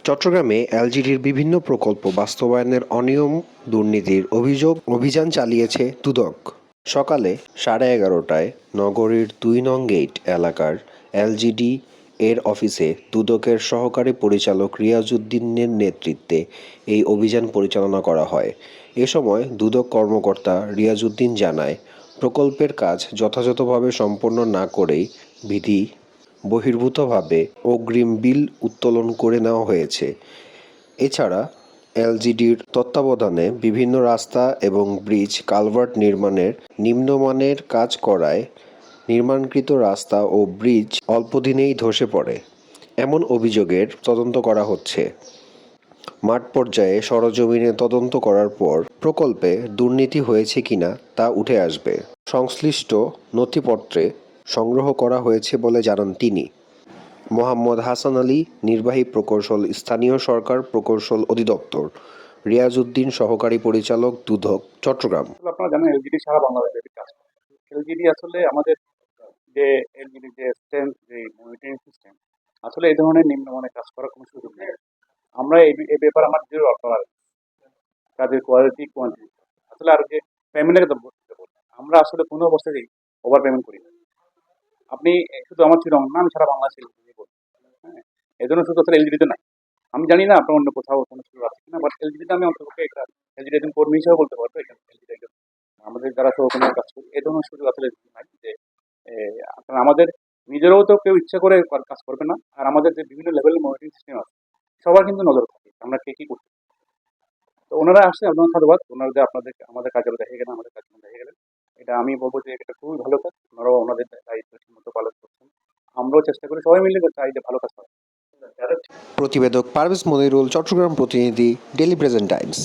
চট্টগ্রামে এলজিডির বিভিন্ন প্রকল্প বাস্তবায়নের অনিয়ম, দুর্নীতির অভিযান চালিয়েছে দুদক। সকালে 11:30টায় নগরীর ২ নং গেইট এলাকার এলজিডি এর অফিসে দুদকের সহকারী পরিচালক রিয়াজউদ্দিনের নেতৃত্বে এই অভিযান পরিচালনা করা হয়। এ সময় দুদক কর্মকর্তা রিয়াজউদ্দিন জানায়, প্রকল্পের কাজ যথাযথভাবে সম্পন্ন না করেই বিধি বহির্ভূতভাবে অগ্রিম বিল উত্তোলন করে নেওয়া হয়েছে। এছাড়া এলজিডির তত্ত্বাবধানে বিভিন্ন রাস্তা এবং ব্রিজ কালভার্ট নির্মাণের নিম্নমানের কাজ করায় নির্মাণকৃত রাস্তা ও ব্রিজ অল্পদিনেই ধসে পড়ে, এমন অভিযোগের তদন্ত করা হচ্ছে। মাঠ পর্যায়ে সরেজমিনে তদন্ত করার পর প্রকল্পে দুর্নীতি হয়েছে কিনা তা উঠে আসবে। সংশ্লিষ্ট নথিপত্রে সংগ্রহ করা হয়েছে বলে জানান তিনি। মোহাম্মদ হাসান আলী, নির্বাহী প্রকৌশল, স্থানীয় সরকার প্রকৌশল অধিদপ্তর, রিয়াজউদ্দিন, সহকারী পরিচালক, দুদক, চট্টগ্রাম। আপনারা জানেন এলজিডি সারা বাংলাদেশে কাজ করে। এলজিডি আসলে আমাদের যে এলজিডি যে স্ট্যান্ড যে মনিটরিং সিস্টেম আসলে এই ধরনের নিম্নমানের কাজ করার কোনো সুযোগ নেই। আমরা এই ব্যাপারে আমার জিরো টলারেন্স, কাজের কোয়ালিটি কোয়ান্টিটি আসলে আর যে পেমেন্টের কথা বলতে আমরা আসলে কোনো অবস্থাতেই ওভার পেমেন্ট করি না। আপনি শুধু আমার ছিল না, আমি সারা বাংলাদেশে এলজিডি বলি। হ্যাঁ, এই ধরনের সুযোগ আসলে এলজিডিতে নাই। আমি জানি না আপনার অন্য কোথাও কোনো সুযোগ আছে কিনা, বাট এলজিডিতে আমি অন্তপক্ষে একটা এলজিডি একজন কর্মী হিসেবে বলতে পারবো এখানে এলজিডি একজন আমাদের যারা সহকর্মীরা কাজ করি এই ধরনের সুযোগ আসলে নাই যে আপনার আমাদের নিজেরাও তো কেউ ইচ্ছা করে কাজ করবে না, আর আমাদের যে বিভিন্ন লেভেলের মনিটরিং সিস্টেম আছে সবার কিন্তু নজর থাকে আমরা কে কি করছি। তো ওনারা আসছে, আপনার সাধুবাদ, ওনারা যে আপনাদের আমাদের কাজগুলো দেখে গেলেন, আমাদের কাজগুলো দেখে গেলেন, এটা আমি বলবো যে এটা খুবই ভালো কাজ। ওনারাও ওনাদের দায়িত্ব ঠিক মতো পালন করছেন, আমরাও চেষ্টা করি সবাই মিলে চাই যে ভালো কাজ হয়। প্রতিবেদক পারভেজ মনিরুল, চট্টগ্রাম প্রতিনিধি, ডেইলি প্রেজেন্ট টাইমস।